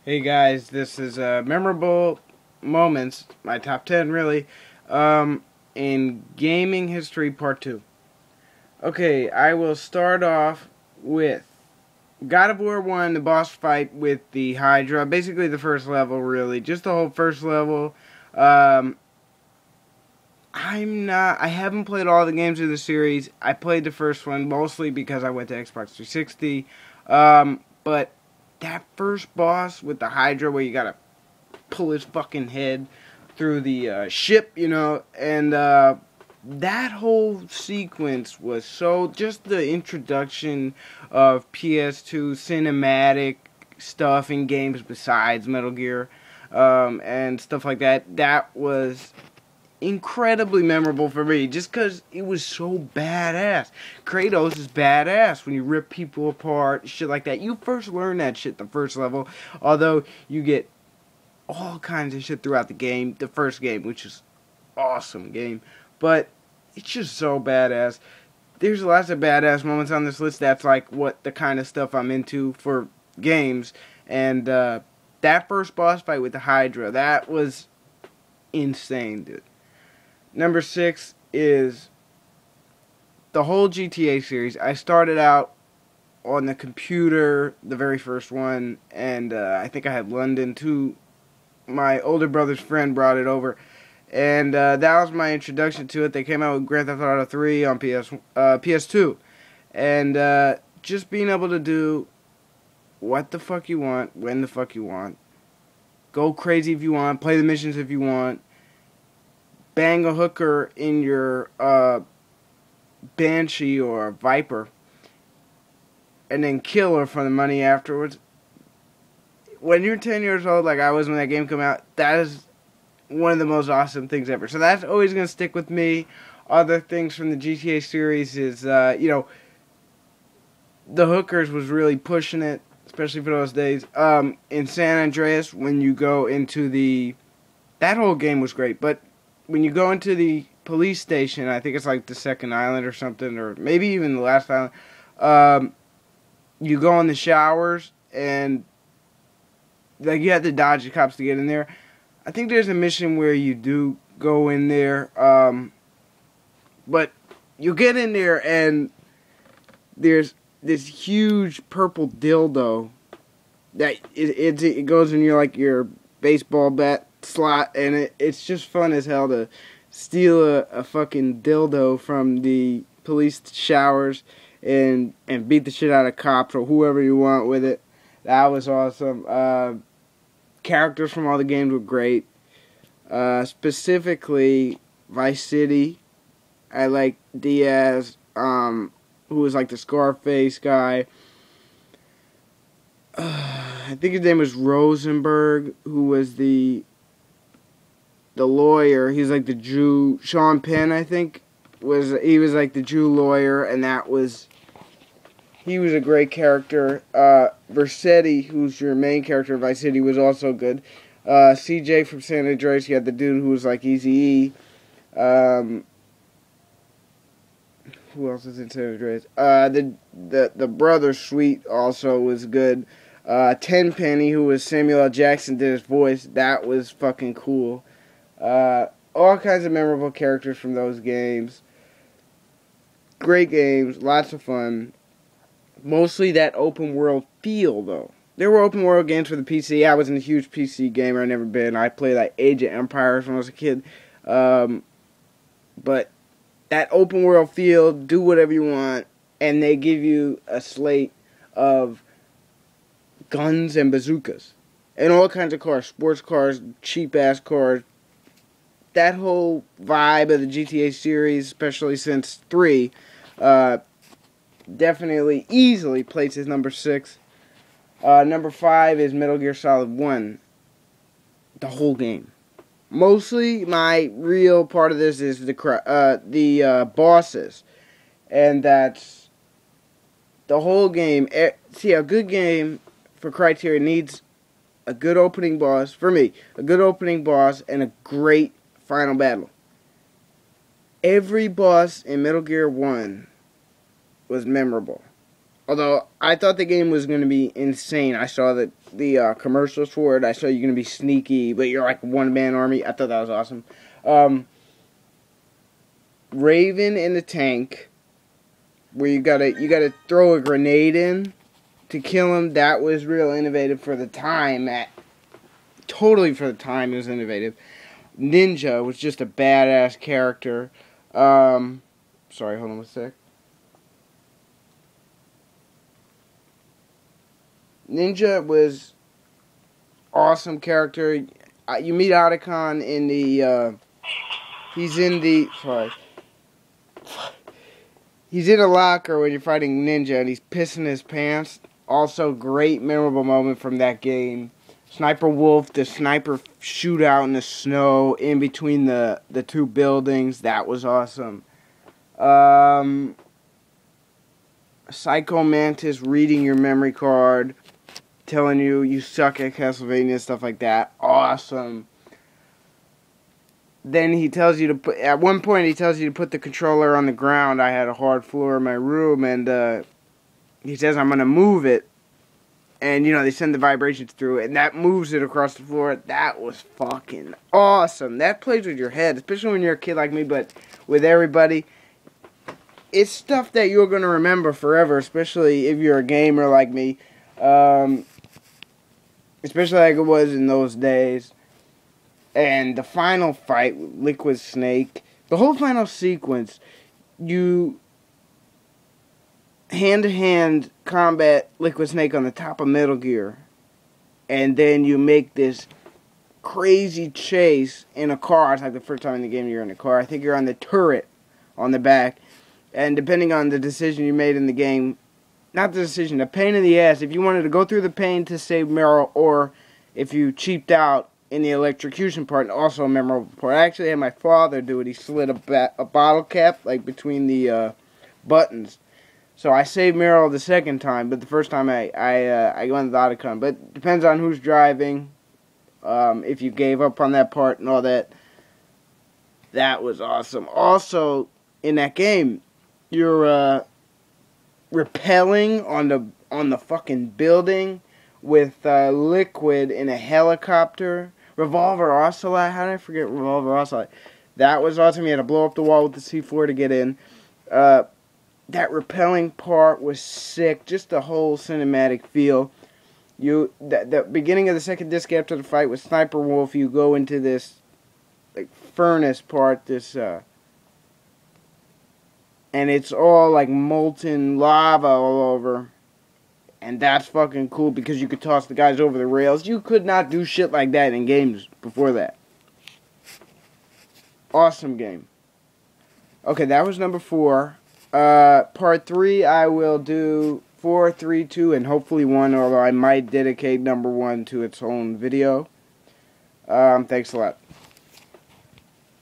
Hey guys, this is memorable moments, my top 10 really, in gaming history part 2. Okay, I will start off with God of War 1, the boss fight with the Hydra. Basically the first level really, just the whole first level. Um, I haven't played all the games of the series. I played the first one mostly because I went to Xbox 360. But that first boss with the Hydra where you gotta pull his fucking head through the ship, and that whole sequence was so, just the introduction of PS2 cinematic stuff in games besides Metal Gear, and stuff like that. That was incredibly memorable for me just because it was so badass. Kratos is badass when you rip people apart, shit like that. You first learn that shit the first level, although you get all kinds of shit throughout the game, the first game, which is awesome game, but it's just so badass. There's lots of badass moments on this list. That's like what the kind of stuff I'm into for games, and that first boss fight with the Hydra, that was insane, dude. Number 6 is the whole GTA series. I started out on the computer, the very first one, and I think I had London too. My older brother's friend brought it over, and that was my introduction to it. They came out with Grand Theft Auto 3 on PS2, and just being able to do what the fuck you want, when the fuck you want, go crazy if you want, play the missions if you want, bang a hooker in your Banshee or Viper, and then kill her for the money afterwards. When you're 10 years old, like I was when that game came out, that is one of the most awesome things ever. So that's always going to stick with me. Other things from the GTA series is, the hookers was really pushing it, especially for those days. In San Andreas, when you go into that whole game was great, but when you go into the police station, I think it's like the second island or something, or maybe even the last island, you go in the showers, and like you have to dodge the cops to get in there. I think there's a mission where you do go in there, but you get in there, and there's this huge purple dildo that it goes in your baseball bat slot, and it's just fun as hell to steal a fucking dildo from the police showers and beat the shit out of cops or whoever you want with it. That was awesome. Characters from all the games were great. Specifically Vice City. I like Diaz, who was like the Scarface guy. I think his name was Rosenberg, who was the lawyer. He's like the Jew. Sean Penn, I think, was like the Jew lawyer, and he was a great character. Vercetti, who's your main character of Vice City, was also good. CJ from San Andreas, you had the dude who was like Eazy-E. Who else is in San Andreas? The brother Sweet also was good. Tenpenny, who was Samuel L. Jackson, did his voice. That was fucking cool. All kinds of memorable characters from those games. Great games, lots of fun. Mostly that open world feel, though. There were open world games for the PC. I wasn't a huge PC gamer. I never been. I played like Age of Empires when I was a kid. But that open world feel, do whatever you want, and they give you a slate of guns and bazookas. And all kinds of cars. Sports cars, cheap ass cars. That whole vibe of the GTA series, especially since 3, definitely, easily places number 6. Number 5 is Metal Gear Solid 1. The whole game. Mostly, my real part of this is the bosses. And that's the whole game. See, a good game for Criteria needs a good opening boss. For me, a good opening boss and a great final battle. Every boss in Metal Gear 1 was memorable. Although, I thought the game was going to be insane. I saw the commercials for it. I saw you're going to be sneaky, but you're like a one-man army. I thought that was awesome. Raven in the tank, where you gotta throw a grenade in to kill him. That was real innovative for the time. Totally for the time, it was innovative. Ninja was just a badass character. Sorry, hold on a sec. Ninja was awesome character. You meet Otacon in the, he's in a locker when you're fighting Ninja, and he's pissing his pants. Also, great memorable moment from that game. Sniper Wolf, the sniper shootout in the snow in between the two buildings. That was awesome. Psycho Mantis reading your memory card, telling you suck at Castlevania, stuff like that. Awesome. Then he tells you to put, at one point he tells you to put the controller on the ground. I had a hard floor in my room, and he says I'm going to move it. And, you know, they send the vibrations through it, and that moves it across the floor. That was fucking awesome. That plays with your head, especially when you're a kid like me, but with everybody. It's stuff that you're going to remember forever, especially if you're a gamer like me. Especially like it was in those days. And the final fight with Liquid Snake, the whole final sequence, you hand-to-hand combat Liquid Snake on the top of Metal Gear, and then you make this crazy chase in a car. It's like the first time in the game you're in a car. I think you're on the turret on the back, and depending on the decision you made in the game, not the decision, the pain in the ass, if you wanted to go through the pain to save Meryl, or if you cheaped out in the electrocution part, also a memorable part. I actually had my father do it. He slid a bottle cap like between the buttons. So I saved Meryl the second time, but the first time I went with Otacon. But it depends on who's driving. If you gave up on that part and all that. That was awesome. Also, in that game, you're rappelling on the fucking building with Liquid in a helicopter. Revolver Ocelot. How did I forget Revolver Ocelot? That was awesome. You had to blow up the wall with the C4 to get in. That rappelling part was sick. Just the whole cinematic feel. The beginning of the second disc after the fight with Sniper Wolf, you go into this like furnace part, and it's all like molten lava all over. And that's fucking cool because you could toss the guys over the rails. You could not do shit like that in games before that. Awesome game. Okay, that was number 4. Part 3, I will do 4, 3, 2, and hopefully 1, although I might dedicate number 1 to its own video. Thanks a lot.